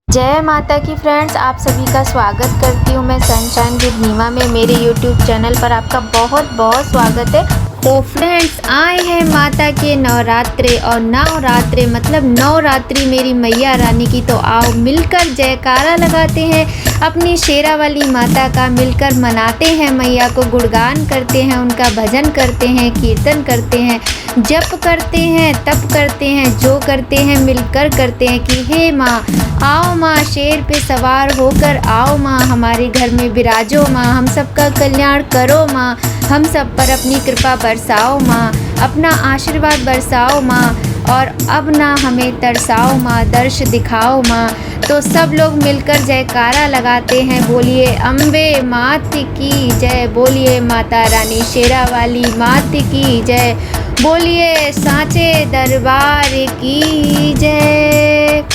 जय माता की फ्रेंड्स, आप सभी का स्वागत करती हूँ मैं सनशाइन विद नीमा में। मेरे यूट्यूब चैनल पर आपका बहुत बहुत स्वागत है। तो फ्रेंड्स, आए हैं माता के नवरात्रे और नवरात्रे मतलब नवरात्रि मेरी मैया रानी की। तो आओ मिलकर जयकारा लगाते हैं अपनी शेरा वाली माता का, मिलकर मनाते हैं मैया को, गुणगान करते हैं, उनका भजन करते हैं, कीर्तन करते हैं, जप करते हैं, तप करते हैं, जो करते हैं मिलकर करते हैं कि हे माँ आओ माँ, शेर पे सवार होकर आओ माँ, हमारे घर में विराजो माँ, हम सबका कल्याण करो माँ, हम सब पर अपनी कृपा बरसाओ माँ, अपना आशीर्वाद बरसाओ माँ, और अब ना हमें तरसाओ माँ, दर्श दिखाओ माँ। तो सब लोग मिलकर जयकारा लगाते हैं, बोलिए अम्बे मात की जय, बोलिए माता रानी शेरा वाली मात की जय, बोलिए सांचे दरबार की जय।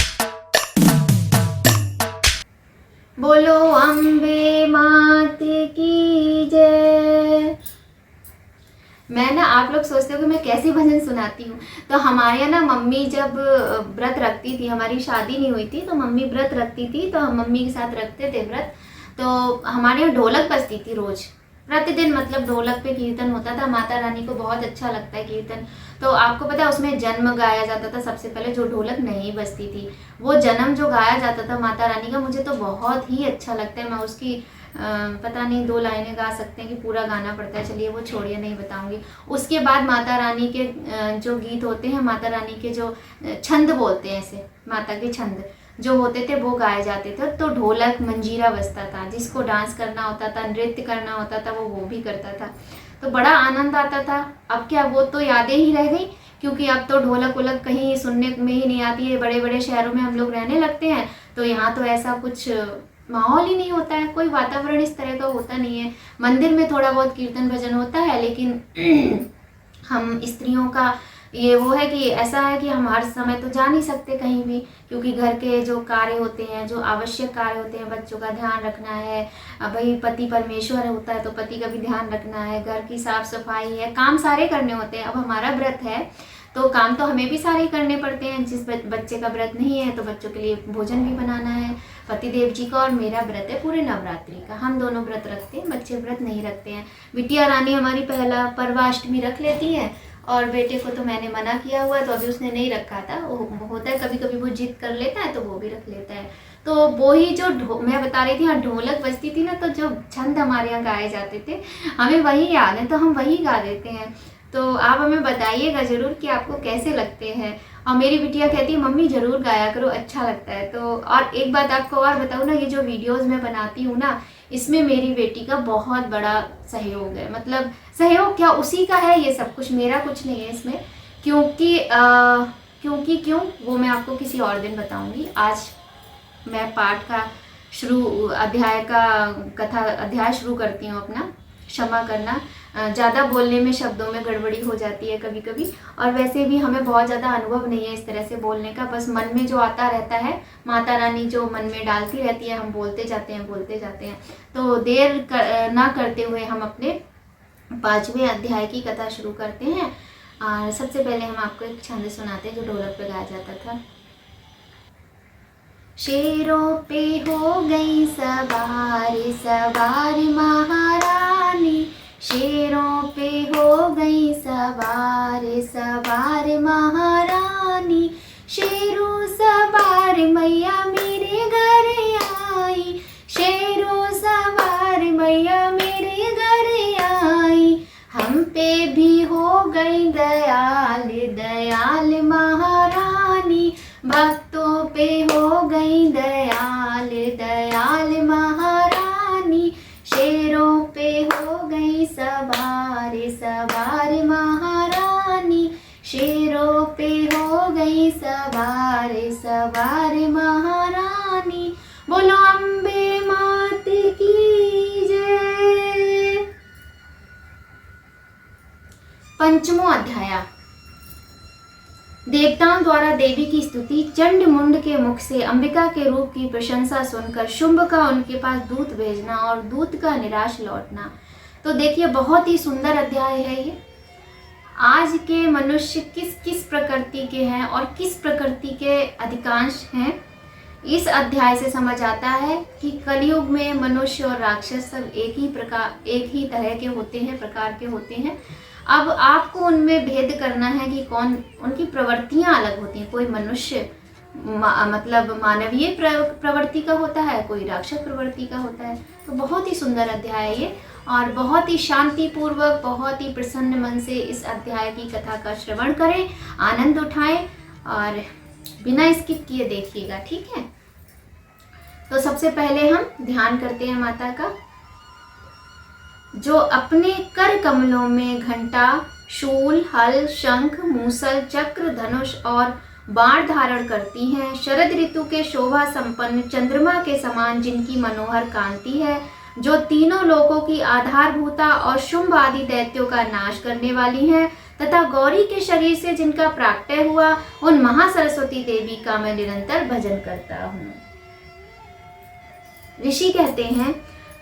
बोलो अम्बे मात की जय। मैं ना, आप लोग सोचते हो कि मैं कैसे भजन सुनाती हूँ। तो हमारे यहाँ ना मम्मी जब व्रत रखती थी, हमारी शादी नहीं हुई थी तो मम्मी व्रत रखती थी, तो हम मम्मी के साथ रखते थे व्रत। तो हमारे यहाँ ढोलक बजती थी रोज, प्रतिदिन, मतलब ढोलक पे कीर्तन होता था। माता रानी को बहुत अच्छा लगता है कीर्तन। तो आपको पता है उसमें जन्म गाया जाता था। सबसे पहले जो ढोलक नहीं बजती थी, वो जन्म जो गाया जाता था माता रानी का, मुझे तो बहुत ही अच्छा लगता है। मैं उसकी पता नहीं 2 लाइनें गा सकते हैं कि पूरा गाना पड़ता है, चलिए वो छोड़िए, नहीं बताऊंगी। उसके बाद माता रानी के जो गीत होते हैं, माता रानी के जो छंद बोलते हैं, ऐसे माता के छंद जो होते थे वो गाए जाते थे। तो ढोलक मंजीरा बजता था, जिसको डांस करना होता था, नृत्य करना होता था, वो भी करता था। तो बड़ा आनंद आता था। अब क्या, वो तो यादें ही रह गई, क्योंकि अब तो ढोलक वोलक कहीं सुनने में ही नहीं आती है। बड़े बड़े शहरों में हम लोग रहने लगते हैं, तो यहाँ तो ऐसा कुछ माहौल ही नहीं होता है, कोई वातावरण इस तरह का होता नहीं है। मंदिर में थोड़ा बहुत कीर्तन भजन होता है, लेकिन हम स्त्रियों का ये वो है कि ऐसा है कि हम हर समय तो जा नहीं सकते कहीं भी, क्योंकि घर के जो कार्य होते हैं, जो आवश्यक कार्य होते हैं, बच्चों का ध्यान रखना है, भाई पति परमेश्वर होता है तो पति का भी ध्यान रखना है, घर की साफ सफाई है, काम सारे करने होते हैं। अब हमारा व्रत है तो काम तो हमें भी सारे करने पड़ते हैं। जिस बच्चे का व्रत नहीं है तो बच्चों के लिए भोजन भी बनाना है, पतिदेव जी का, और मेरा व्रत है पूरे नवरात्रि का। हम दोनों व्रत रखते हैं, बच्चे व्रत नहीं रखते हैं। बिटिया रानी हमारी पहला पर्वाष्टमी रख लेती है, और बेटे को तो मैंने मना किया हुआ है, तो अभी उसने नहीं रखा था। वो होता है कभी कभी वो जिद कर लेता है तो वो भी रख लेता है। तो वो ही जो मैं बता रही थी, हाँ ढोलक बजती थी ना, तो जो छंद हमारे यहाँ गाए जाते थे हमें वही याद है, तो हम वही गा देते हैं। तो आप हमें बताइएगा ज़रूर कि आपको कैसे लगते हैं। और मेरी बिटिया कहती है मम्मी ज़रूर गाया करो, अच्छा लगता है। तो और एक बात आपको और बताऊँ ना, ये जो वीडियोज़ मैं बनाती हूँ ना, इसमें मेरी बेटी का बहुत बड़ा सहयोग है। मतलब सहयोग क्या, उसी का है ये सब कुछ, मेरा कुछ नहीं है इसमें। क्योंकि क्यों, वो मैं आपको किसी और दिन बताऊंगी। आज मैं पाठ का अध्याय का कथा अध्याय शुरू करती हूँ अपना। क्षमा करना, ज़्यादा बोलने में शब्दों में गड़बड़ी हो जाती है कभी कभी, और वैसे भी हमें बहुत ज़्यादा अनुभव नहीं है इस तरह से बोलने का। बस मन में जो आता रहता है, माता रानी जो मन में डालती रहती है, हम बोलते जाते हैं। तो देर ना करते हुए हम अपने 5वें अध्याय की कथा शुरू करते हैं। और सबसे पहले हम आपको एक छंद सुनाते हैं जो ढोलक पे गाया जाता था। शेरों पे हो गई सवार सवार महारानी, शेरों पे हो गई सवार सवार महारानी, शेरों सवार मैया मेरे घर आई, शेरों सवार मैया मेरे घर आई, हम पे भी हो गई दयाल दयाल महारानी, भक्तों पे हो गई दयाल दयाल महारानी, शेरों पे हो गई सवार सवार महारानी, शेरों पे हो गई सवार सवार महारानी। बोलो अम्बे मात की जय। 5वां अध्याय। देवताओं द्वारा देवी की स्तुति। चंड मुंड के मुख से अंबिका के रूप की प्रशंसा सुनकर शुंभ का उनके पास दूत भेजना और दूत का निराश लौटना। तो देखिए, बहुत ही सुंदर अध्याय है ये। आज के मनुष्य किस किस प्रकृति के हैं और किस प्रकृति के अधिकांश हैं, इस अध्याय से समझ आता है कि कलयुग में मनुष्य और राक्षस सब एक ही तरह के होते हैं, प्रकार के होते हैं। अब आपको उनमें भेद करना है कि कौन, उनकी प्रवृत्तियां अलग होती हैं। कोई मनुष्य मतलब मानवीय प्रवृत्ति का होता है, कोई राक्षस प्रवृत्ति का होता है। तो बहुत ही सुंदर अध्याय है ये, और बहुत ही शांतिपूर्वक, बहुत ही प्रसन्न मन से इस अध्याय की कथा का श्रवण करें, आनंद उठाएं और बिना स्किप किए देखिएगा, ठीक है। तो सबसे पहले हम ध्यान करते हैं माता का। जो अपने कर कमलों में घंटा, शूल, हल, शंख, मूसल, चक्र, धनुष और बाण धारण करती हैं, शरद ऋतु के शोभा संपन्न चंद्रमा के समान जिनकी मनोहर कांति है, जो तीनों लोकों की आधारभूता और शुंभ आदि दैत्यों का नाश करने वाली हैं, तथा गौरी के शरीर से जिनका प्राकट्य हुआ, उन महासरस्वती देवी का मैं निरंतर भजन करता हूँ। ऋषि कहते हैं,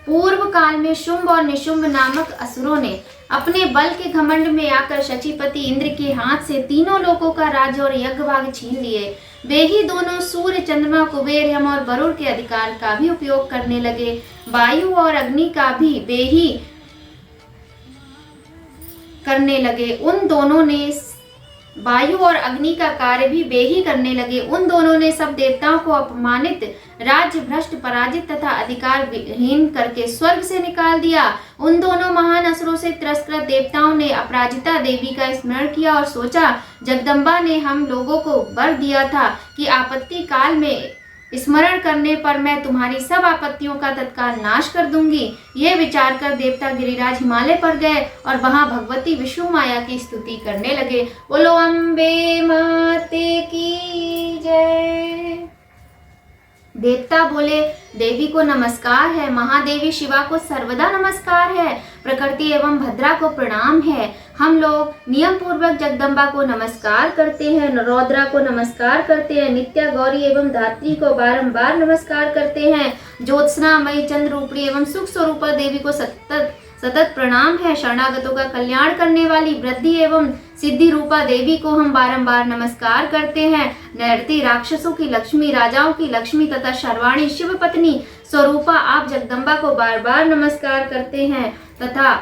पूर्व काल में शुंभ और निशुंभ नामक असुरों ने अपने बल के घमंड में आकर शचीपति इंद्र के हाथ से तीनों लोकों का राज्य और यज्ञ भाग छीन लिए। वे ही दोनों सूर्य, चंद्रमा, कुबेर, यम और वरुण के अधिकार का भी उपयोग करने लगे। वायु और अग्नि का भी वे ही करने लगे। उन दोनों ने वायु और अग्नि का कार्य भी वे ही करने लगे। उन दोनों ने सब देवताओं को अपमानित, राज्य भ्रष्ट, पराजित तथा अधिकार विहीन करके स्वर्ग से निकाल दिया। उन दोनों महान असुरों से तिरस्कृत देवताओं ने अपराजिता देवी का स्मरण किया और सोचा, जगदम्बा ने हम लोगों को वर दिया था कि आपत्ति काल में स्मरण करने पर मैं तुम्हारी सब आपत्तियों का तत्काल नाश कर दूंगी। ये विचार कर देवता गिरिराज हिमालय पर गए और वहां भगवती विष्णु माया की स्तुति करने लगे। बोलो अम्बे माते की जय। देवता बोले, देवी को नमस्कार है, महादेवी शिवा को सर्वदा नमस्कार है, प्रकृति एवं भद्रा को प्रणाम है। हम लोग नियम पूर्वक जगदम्बा को नमस्कार करते हैं, रौद्रा को नमस्कार करते हैं, नित्या, गौरी एवं धात्री को बारंबार नमस्कार करते हैं। ज्योत्सना मई, चंद्र रूपी एवं सुख स्वरूपा देवी को सतत प्रणाम है। शरणागतों का कल्याण करने वाली वृद्धि एवं सिद्धि रूपा देवी को हम बारंबार नमस्कार करते हैं। नैरती, राक्षसों की लक्ष्मी, राजाओं की लक्ष्मी तथा शर्वाणी शिव पत्नी स्वरूपा आप जगदम्बा को बार बार नमस्कार करते हैं। तथा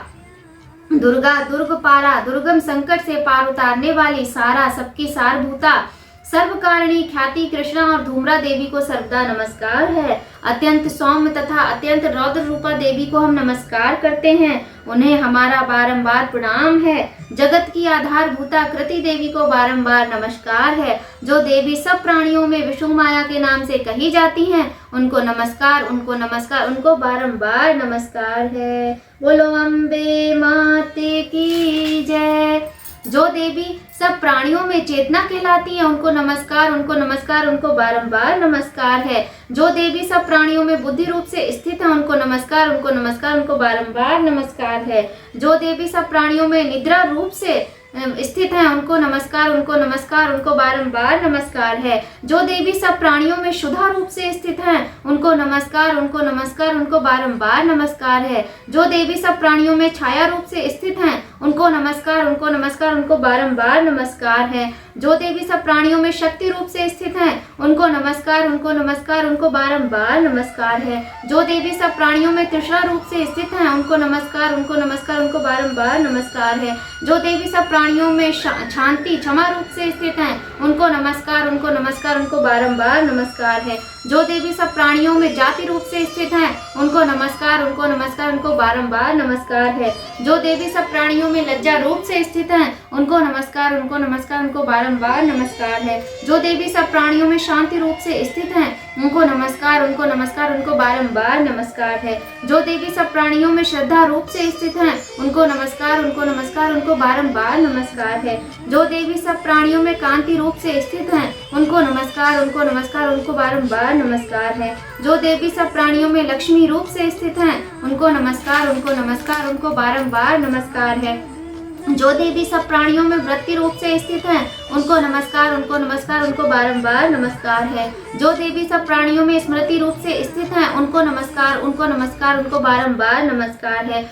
दुर्गा, दुर्गपारा, दुर्गम संकट से पार उतारने वाली सारा, सबकी सारभूता, सर्वकारिणी ख्याति कृष्णा और धूम्रा देवी को सर्वदा नमस्कार है। अत्यंत सौम्य तथा अत्यंत रौद्र रूपा देवी को हम नमस्कार करते हैं, उन्हें हमारा बारंबार प्रणाम है। जगत की आधारभूता कृति देवी को बारंबार नमस्कार है। जो देवी सब प्राणियों में विष्णु माया के नाम से कही जाती हैं, उनको नमस्कार, उनको नमस्कार, उनको बारंबार नमस्कार है। बोलो अम्बे माते की जय। जो देवी सब प्राणियों में चेतना कहलाती है, उनको नमस्कार, उनको नमस्कार, उनको बारंबार नमस्कार है। जो देवी सब प्राणियों में बुद्धि रूप से स्थित है, उनको नमस्कार, उनको नमस्कार, उनको बारंबार नमस्कार है। जो देवी सब प्राणियों में निद्रा रूप से स्थित है, उनको नमस्कार, उनको नमस्कार, उनको बारंबार नमस्कार है। जो देवी सब प्राणियों में शुद्धा रूप से स्थित है, उनको नमस्कार, उनको नमस्कार, उनको बारंबार नमस्कार है। जो देवी सब प्राणियों में छाया रूप से स्थित है, उनको नमस्कार, उनको नमस्कार, उनको बारंबार नमस्कार है। जो देवी सब प्राणियों में शक्ति रूप से स्थित है, उनको नमस्कार, उनको नमस्कार, उनको बारंबार नमस्कार है। जो देवी सब प्राणियों में तृष्णा रूप से स्थित है, उनको नमस्कार, उनको नमस्कार, उनको बारंबार नमस्कार है। जो देवी सब प्राणियों में शांति क्षमा रूप से स्थित हैं, उनको नमस्कार, उनको नमस्कार, उनको बारंबार नमस्कार है। जो देवी सब प्राणियों में जाति रूप से स्थित हैं, उनको नमस्कार, उनको नमस्कार, उनको बारंबार नमस्कार है। जो देवी सब प्राणियों में लज्जा रूप से स्थित हैं, उनको नमस्कार, उनको नमस्कार, उनको बारंबार नमस्कार है। जो देवी सब प्राणियों में शांति रूप से स्थित हैं, उनको नमस्कार, उनको नमस्कार, उनको बारंबार नमस्कार है। जो देवी सब प्राणियों में श्रद्धा रूप से स्थित हैं, उनको नमस्कार, उनको नमस्कार, उनको बारंबार नमस्कार है। जो देवी सब प्राणियों में कांति रूप से स्थित हैं, उनको नमस्कार, उनको नमस्कार, उनको बारंबार नमस्कार है। जो देवी सब प्राणियों में लक्ष्मी रूप से स्थित हैं, उनको नमस्कार, उनको नमस्कार, उनको बारंबार नमस्कार है। जो देवी सब प्राणियों में वृत्ति रूप से स्थित हैं, उनको नमस्कार, उनको नमस्कार, उनको बारंबार नमस्कार है। जो देवी सब प्राणियों में स्मृति रूप से स्थित हैं, उनको नमस्कार, उनको नमस्कार, उनको बारंबार नमस्कार है।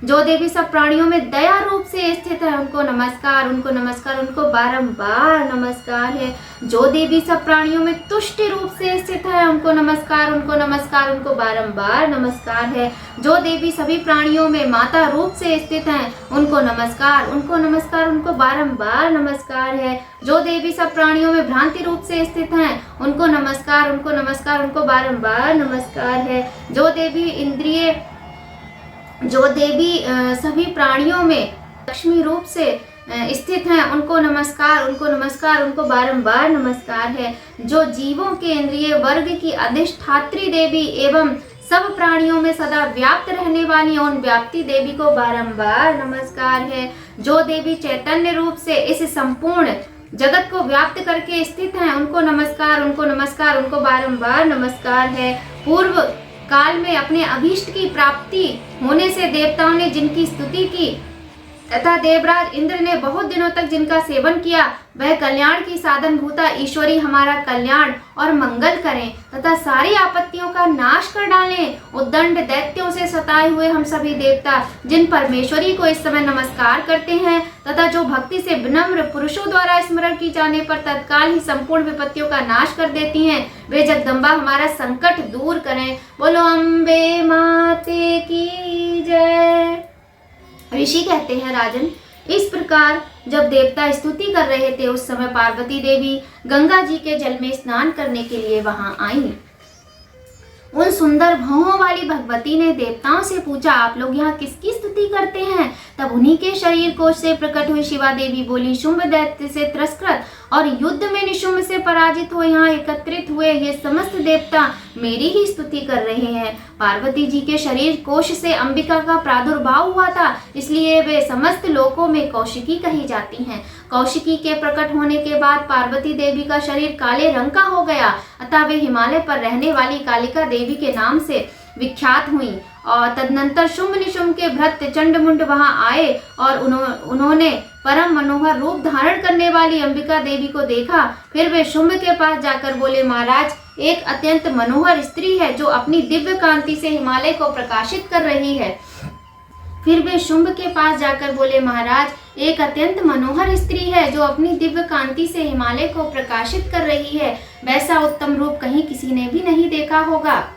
जो देवी सब प्राणियों में दया रूप से स्थित है उनको नमस्कार, उनको नमस्कार, उनको बारंबार नमस्कार है। जो देवी सब प्राणियों में तुष्टि रूप से स्थित है उनको नमस्कार, उनको नमस्कार, उनको बारंबार नमस्कार है। जो देवी सभी प्राणियों में माता रूप से स्थित हैं उनको नमस्कार, उनको नमस्कार, उनको बारंबार नमस्कार है। जो देवी सब प्राणियों में भ्रांति रूप से स्थित हैं उनको नमस्कार, उनको नमस्कार, उनको बारंबार नमस्कार है। जो देवी सभी प्राणियों में लक्ष्मी रूप से स्थित हैं उनको नमस्कार, उनको नमस्कार, उनको बारंबार नमस्कार है। जो जीवों के इंद्रिय वर्ग की अधिष्ठात्री देवी एवं सब प्राणियों में सदा व्याप्त रहने वाली उन व्याप्ति देवी को बारंबार नमस्कार है। जो देवी चैतन्य रूप से इस संपूर्ण जगत को व्याप्त करके स्थित हैं उनको नमस्कार, उनको नमस्कार, उनको बारंबार नमस्कार है। पूर्व काल में अपने अभीष्ट की प्राप्ति होने से देवताओं ने जिनकी स्तुति की तथा देवराज इंद्र ने बहुत दिनों तक जिनका सेवन किया, वह कल्याण की साधन भूता ईश्वरी हमारा कल्याण और मंगल करें तथा सारी आपत्तियों का नाश कर डालें। उद्दंड दैत्यों से सताए हुए हम सभी देवता जिन परमेश्वरी को इस समय नमस्कार करते हैं तथा जो भक्ति से विनम्र पुरुषों द्वारा स्मरण की जाने पर तत्काल ही संपूर्ण विपत्तियों का नाश कर देती हैं, वे जगदम्बा हमारा संकट दूर करें। बोलो अम्बे माते की जय। ऋषि कहते हैं, राजन, इस प्रकार जब देवता स्तुति कर रहे थे उस समय पार्वती देवी गंगा जी के जल में स्नान करने के लिए वहां आई। उन सुंदर भौहों वाली भगवती ने देवताओं से पूछा, आप लोग यहाँ किसकी स्तुति करते हैं? तब उन्हीं के शरीर कोश से प्रकट हुई शिवा देवी बोली, शुंभ दैत्य से तिरस्कृत और युद्ध में निशुंभ से पराजित हो यहाँ एकत्रित हुए ये समस्त देवता मेरी ही स्तुति कर रहे हैं। पार्वती जी के शरीर कोश से अंबिका का प्रादुर्भाव हुआ था, इसलिए वे समस्त लोकों में कौशिकी कही जाती हैं। कौशिकी के प्रकट होने के बाद पार्वती देवी का शरीर काले रंग का हो गया, अतः वे हिमालय पर रहने वाली कालिका देवी के नाम से विख्यात हुई। और तदनंतर शुंभ निशुंभ के भृत्य चंडमुंड वहां आए और उन्होंने परम मनोहर रूप धारण करने वाली अंबिका देवी को देखा। फिर वे शुंभ के पास जाकर बोले, महाराज, एक अत्यंत मनोहर स्त्री है जो अपनी दिव्य कांति से हिमालय को प्रकाशित कर रही है। फिर वे शुंभ के पास जाकर बोले, महाराज, एक अत्यंत मनोहर स्त्री है जो अपनी दिव्य कांति से हिमालय को प्रकाशित कर रही है। वैसा उत्तम रूप कहीं किसी ने भी नहीं देखा होगा।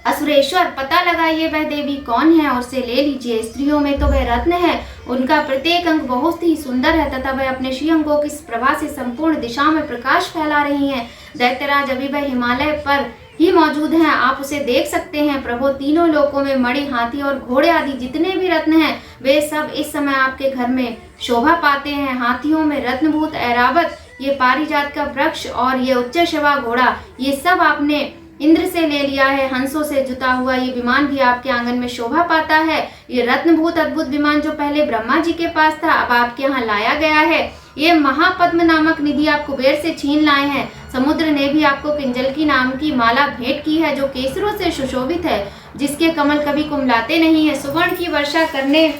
असुरेश्वर, पता लगाइए वह देवी कौन है और उसे ले लीजिए। स्त्रियों में तो वह रत्न है, उनका प्रत्येक अंग बहुत ही सुंदर है तथा वह अपने श्री अंगों की प्रभा से संपूर्ण दिशा में प्रकाश फैला रही हैं। दैत्यराज, अभी वह हिमालय पर ही मौजूद हैं, आप उसे देख सकते हैं। प्रभु, तीनों लोकों में मणि, हाथी और घोड़े आदि जितने भी रत्न हैं वे सब इस समय आपके घर में शोभा पाते हैं। हाथियों में रत्नभूत ऐरावत, ये पारिजात का वृक्ष और ये उच्च शवा घोड़ा, ये सब आपने इंद्र से ले लिया है। हंसों से जुता हुआ ये विमान भी आपके आंगन में शोभा पाता है। ये रत्नभूत अद्भुत विमान जो पहले ब्रह्मा जी के पास था, अब आपके यहाँ लाया गया है। ये महापद्म नामक निधि आप कुबेर से छीन लाए हैं। समुद्र ने भी आपको किंजल नाम की माला भेंट की है जो केसरों से सुशोभित है, जिसके कमल कभी कुमलाते नहीं है। सुवर्ण की वर्षा करने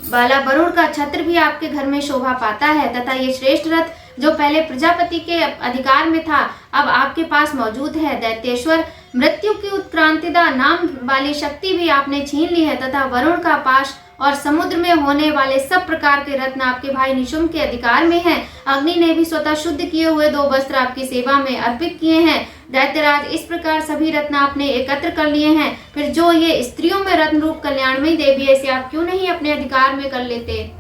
वाला वरुण का छत्र भी आपके घर में शोभा पाता है तथा ये श्रेष्ठ रथ जो पहले प्रजापति के अधिकार में था अब आपके पास मौजूद है। दैत्येश्वर, मृत्यु की उत्क्रांतिदा नाम वाली शक्ति भी आपने छीन ली है तथा वरुण का पाश और समुद्र में होने वाले सब प्रकार के रत्न आपके भाई निशुंभ के अधिकार में हैं। अग्नि ने भी स्वतः शुद्ध किए हुए 2 वस्त्र आपकी सेवा में अर्पित किए हैं। दैत्यराज, इस प्रकार सभी रत्न आपने एकत्र कर लिए हैं। फिर जो ये स्त्रियों में रत्न रूप कल्याणमयी देवी है, इसे आप क्यों नहीं अपने अधिकार में कर लेते?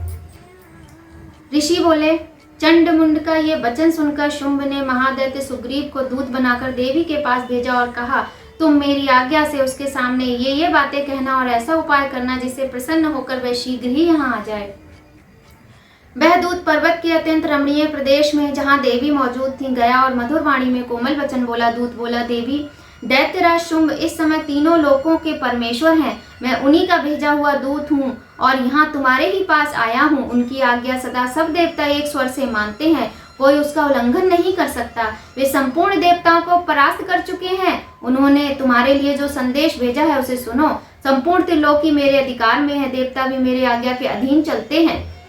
ऋषि बोले, चंडमुंड का ये वचन सुनकर शुंभ ने महादैत्य सुग्रीव को दूत बनाकर देवी के पास भेजा और कहा, तुम मेरी आज्ञा से उसके सामने ये बातें कहना और ऐसा उपाय करना जिससे प्रसन्न होकर वह शीघ्र ही यहाँ आ जाए। वह दूत पर्वत के अत्यंत रमणीय प्रदेश में जहाँ देवी मौजूद थी गया और मधुर वाणी में कोमल वचन बोला। दूत बोला, देवी, दैत्यराज शुंभ इस समय तीनों लोकों के परमेश्वर हैं। मैं उन्हीं का भेजा हुआ दूत हूँ और यहाँ तुम्हारे ही पास आया हूँ। उनकी आज्ञा सदा सब देवता एक स्वर से मानते हैं, कोई उसका उल्लंघन नहीं कर सकता। वे संपूर्ण देवताओं को परास्त कर चुके हैं। उन्होंने तुम्हारे लिए जो संदेश भेजा है उसे सुनो। संपूर्ण त्रिलोकी मेरे अधिकार में है, देवता भी मेरे आज्ञा के अधीन चलते हैं।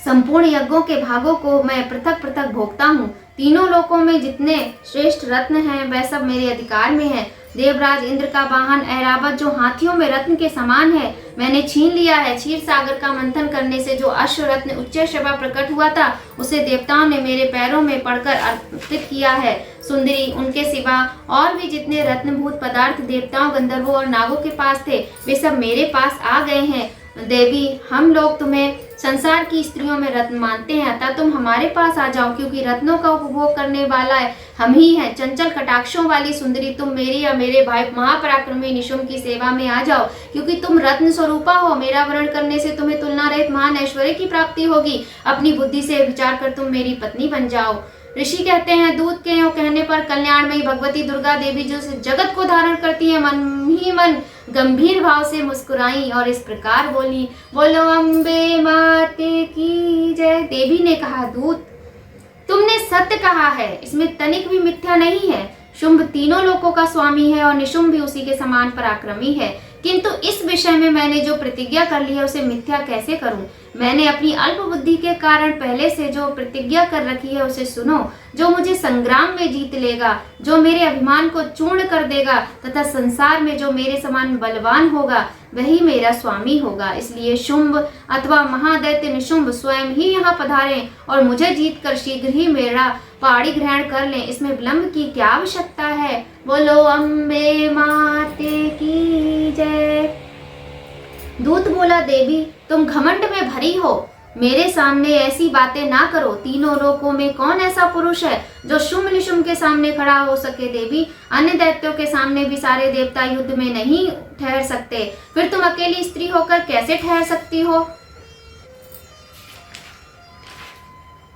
संपूर्ण यज्ञों के भागों को मैं पृथक पृथक भोगता हूँ। तीनों लोकों में जितने श्रेष्ठ रत्न हैं वह सब मेरे अधिकार में है। देवराज इंद्र का वाहन ऐरावत जो हाथियों में रत्न के समान है मैंने छीन लिया है। क्षीर सागर का मंथन करने से जो अश्व रत्न उच्च शबा प्रकट हुआ था उसे देवताओं ने मेरे पैरों में पड़कर अर्पित किया है। सुंदरी, उनके सिवा और भी जितने रत्नभूत पदार्थ देवताओं, गंधर्वों और नागों के पास थे वे सब मेरे पास आ गए हैं। देवी, हम लोग तुम्हें संसार की स्त्रियों में रत्न मानते हैं, अतः तुम हमारे पास आ जाओ, क्योंकि रत्नों का उपभोग करने वाला हम ही हैं। चंचल कटाक्षों वाली सुंदरी, तुम मेरी या मेरे भाई महापराक्रमी निशुम्भ की सेवा में आ जाओ, क्योंकि तुम रत्न स्वरूपा हो। मेरा वरण करने से तुम्हें तुलना रहित महान ऐश्वर्य की प्राप्ति होगी। अपनी बुद्धि से विचार कर तुम मेरी पत्नी बन जाओ। ऋषि कहते हैं, दूत के यूं कहने पर कल्याणमयी भगवती दुर्गा देवी जो जगत को धारण करती है मन ही मन गंभीर भाव से मुस्कुराई और इस प्रकार बोली, बोलो अम्बे माते की जय। देवी ने कहा, दूत, तुमने सत्य कहा है, इसमें तनिक भी मिथ्या नहीं है। शुंभ तीनों लोकों का स्वामी है और निशुंभ भी उसी के समान पराक्रमी है, किंतु इस विषय में मैंने जो प्रतिज्ञा कर ली है उसे मिथ्या कैसे करूं। मैंने अपनी अल्प बुद्धि के कारण पहले से जो प्रतिज्ञा कर रखी है उसे सुनो। जो मुझे संग्राम में जीत लेगा, जो मेरे अभिमान को चूर्ण कर देगा तथा संसार में जो मेरे समान बलवान होगा वही मेरा स्वामी होगा। इसलिए शुंभ अथवा महादैत्य निशुंभ स्वयं ही यहाँ पधारें और मुझे जीतकर शीघ्र ही मेरा पाणी ग्रहण कर लें। इसमें विलंब की क्या आवश्यकता है। बोलो अम्बे माते की जय। दूत बोला, देवी, तुम घमंड में भरी हो, मेरे सामने ऐसी बातें ना करो। तीनों लोकों में कौन ऐसा पुरुष है जो शुंभ निशुंभ के सामने खड़ा हो सके। देवी, अन्य दैत्यों के सामने भी सारे देवता युद्ध में नहीं ठहर सकते, फिर तुम अकेली स्त्री होकर कैसे ठहर सकती हो।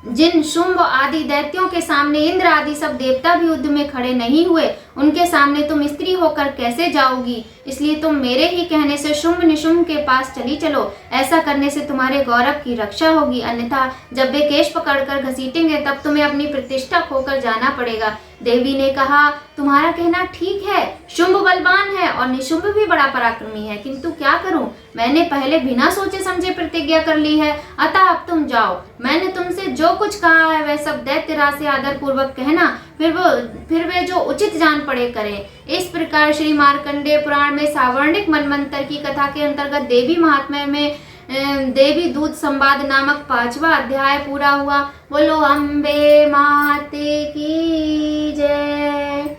जिन शुंभ आदि दैत्यों के सामने इंद्र आदि सब देवता भी युद्ध में खड़े नहीं हुए, उनके सामने तुम स्त्री होकर कैसे जाओगी। इसलिए तुम मेरे ही कहने से शुंभ निशुंभ के पास चली चलो। ऐसा करने से तुम्हारे गौरव की रक्षा होगी, अन्यथा जब वे केश पकड़कर घसीटेंगे तब तुम्हें अपनी प्रतिष्ठा खोकर जाना पड़ेगा। देवी ने कहा, तुम्हारा कहना ठीक है, शुंभ बलवान है और निशुंभ भी बड़ा पराक्रमी है, किंतु क्या करूं, मैंने पहले बिना सोचे समझे प्रतिज्ञा कर ली है, अतः अब तुम जाओ। मैंने तुमसे जो कुछ कहा है वह सब दैत्यराज से आदर पूर्वक कहना, फिर वे जो उचित जान पड़े करें। इस प्रकार श्री मार्कंडेय पुराण में सावर्णिक मनमंत्र की कथा के अंतर्गत देवी महात्म्य में देवी दूत संवाद नामक 5वां अध्याय पूरा हुआ। बोलो अम्बे माते की जय।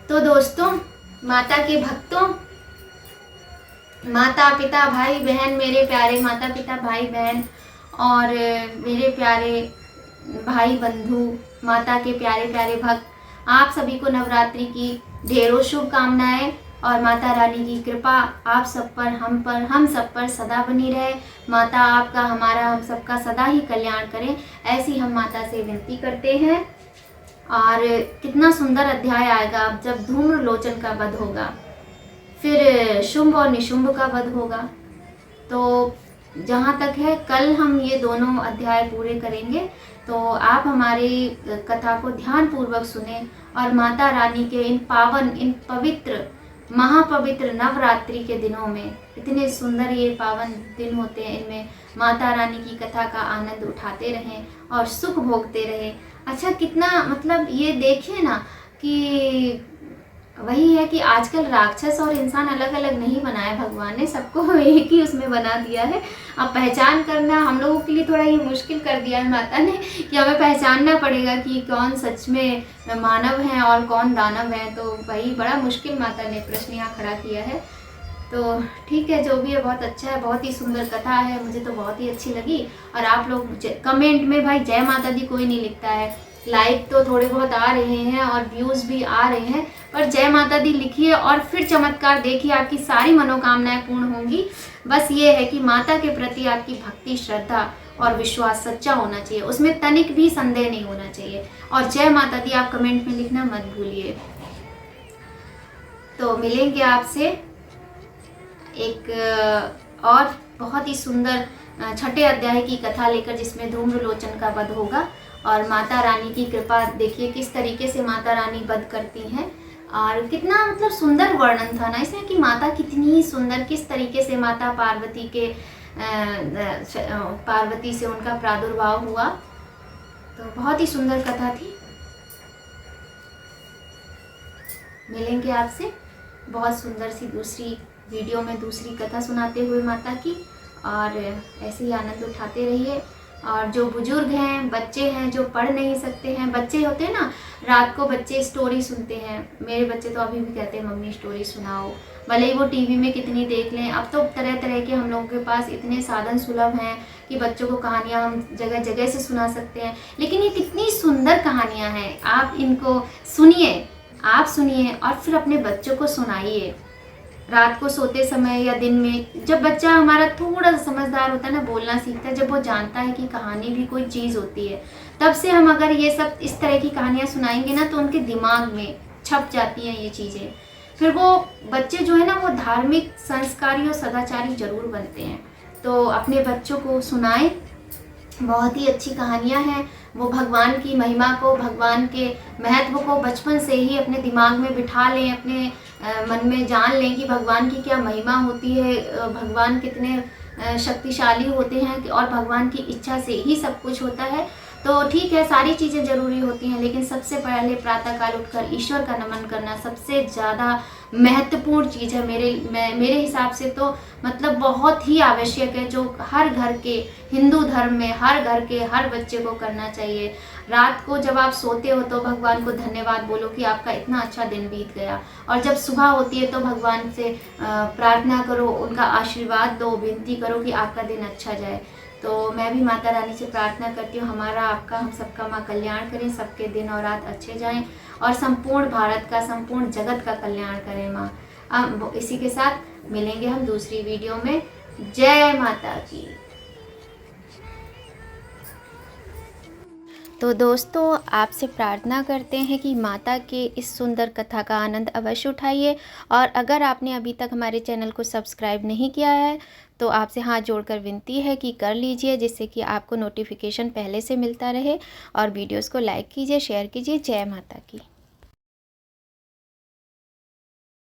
तो दोस्तों, माता के भक्तों, माता पिता भाई बहन, मेरे प्यारे माता पिता भाई बहन और मेरे प्यारे भाई बंधु, माता के प्यारे प्यारे भक्त, आप सभी को नवरात्रि की ढेरों शुभकामनाएं और माता रानी की कृपा आप सब पर, हम सब पर सदा बनी रहे। माता आपका, हमारा, हम सबका सदा ही कल्याण करें, ऐसी हम माता से विनती करते हैं। और कितना सुंदर अध्याय आएगा अब जब धूम्र लोचन का वध होगा, फिर शुंभ और निशुंभ का वध होगा। तो जहाँ तक है कल हम ये दोनों अध्याय पूरे करेंगे, तो आप हमारी कथा को ध्यान पूर्वक सुने और माता रानी के इन पावन, इन पवित्र, महापवित्र नवरात्रि के दिनों में, इतने सुंदर ये पावन दिन होते हैं, इनमें माता रानी की कथा का आनंद उठाते रहें और सुख भोगते रहें। अच्छा, कितना मतलब ये देखिए ना कि वही है कि आजकल राक्षस और इंसान अलग अलग नहीं बनाया भगवान ने, सबको एक ही उसमें बना दिया है। अब पहचान करना हम लोगों के लिए थोड़ा ये मुश्किल कर दिया है माता ने कि हमें पहचानना पड़ेगा कि कौन सच में मानव है और कौन दानव है। तो वही बड़ा मुश्किल माता ने प्रश्न यहाँ खड़ा किया है। तो ठीक है, जो भी है बहुत अच्छा है, बहुत ही सुंदर कथा है, मुझे तो बहुत ही अच्छी लगी। और आप लोग कमेंट में भाई जय माता दी कोई नहीं लिखता है, लाइक तो थोड़े बहुत आ रहे हैं और व्यूज़ भी आ रहे हैं, पर जय माता दी लिखिए और फिर चमत्कार देखिए, आपकी सारी मनोकामनाएं पूर्ण होंगी। बस ये है कि माता के प्रति आपकी भक्ति, श्रद्धा और विश्वास सच्चा होना चाहिए, उसमें तनिक भी संदेह नहीं होना चाहिए। और जय माता दी आप कमेंट में लिखना मत भूलिए। तो मिलेंगे आपसे एक और बहुत ही सुंदर 6ठे अध्याय की कथा लेकर, जिसमें धूम्र लोचन का वध होगा और माता रानी की कृपा देखिए किस तरीके से माता रानी वध करती हैं। और कितना मतलब सुंदर वर्णन था ना इसमें कि माता कितनी सुंदर, किस तरीके से माता पार्वती से उनका प्रादुर्भाव हुआ तो बहुत ही सुंदर कथा थी। मिलेंगे आपसे बहुत सुंदर सी दूसरी वीडियो में दूसरी कथा सुनाते हुए माता की, और ऐसे ही आनंद उठाते रहिए। और जो बुजुर्ग हैं, बच्चे हैं जो पढ़ नहीं सकते हैं, बच्चे होते हैं ना, रात को बच्चे स्टोरी सुनते हैं। मेरे बच्चे तो अभी भी कहते हैं मम्मी स्टोरी सुनाओ, भले ही वो टीवी में कितनी देख लें। अब तो तरह तरह के हम लोगों के पास इतने साधन सुलभ हैं कि बच्चों को कहानियाँ हम जगह जगह से सुना सकते हैं। लेकिन ये कितनी सुंदर कहानियाँ हैं, आप इनको सुनिए, आप सुनिए और फिर अपने बच्चों को सुनाइए। रात को सोते समय या दिन में, जब बच्चा हमारा थोड़ा सा समझदार होता है ना, बोलना सीखता है, जब वो जानता है कि कहानी भी कोई चीज़ होती है, तब से हम अगर ये सब इस तरह की कहानियाँ सुनाएंगे ना, तो उनके दिमाग में छप जाती हैं ये चीज़ें। फिर वो बच्चे जो है ना, वो धार्मिक, संस्कारी और सदाचारी जरूर बनते हैं। तो अपने बच्चों को सुनाएं, बहुत ही अच्छी कहानियाँ हैं। वो भगवान की महिमा को, भगवान के महत्व को बचपन से ही अपने दिमाग में बिठा लें, अपने मन में जान लें कि भगवान की क्या महिमा होती है, भगवान कितने शक्तिशाली होते हैं, और भगवान की इच्छा से ही सब कुछ होता है। तो ठीक है, सारी चीज़ें ज़रूरी होती हैं, लेकिन सबसे पहले प्रातःकाल उठकर ईश्वर का नमन करना सबसे ज़्यादा महत्वपूर्ण चीज़ है। मेरे हिसाब से तो मतलब बहुत ही आवश्यक है, जो हर घर के, हिंदू धर्म में हर घर के हर बच्चे को करना चाहिए। रात को जब आप सोते हो तो भगवान को धन्यवाद बोलो कि आपका इतना अच्छा दिन बीत गया, और जब सुबह होती है तो भगवान से प्रार्थना करो, उनका आशीर्वाद दो, विनती करो कि आपका दिन अच्छा जाए। तो मैं भी माता रानी से प्रार्थना करती हूँ, हमारा, आपका, हम सबका माँ कल्याण करें, सबके दिन और रात अच्छे जाएं, और संपूर्ण भारत का, संपूर्ण जगत का कल्याण करें माँ। अब इसी के साथ मिलेंगे हम दूसरी वीडियो में। जय माता की। तो दोस्तों, आपसे प्रार्थना करते हैं कि माता के इस सुंदर कथा का आनंद अवश्य उठाइए, और अगर आपने अभी तक हमारे चैनल को सब्सक्राइब नहीं किया है तो आपसे हाथ जोड़कर विनती है कि कर लीजिए, जिससे कि आपको नोटिफिकेशन पहले से मिलता रहे, और वीडियोस को लाइक कीजिए, शेयर कीजिए। जय माता की।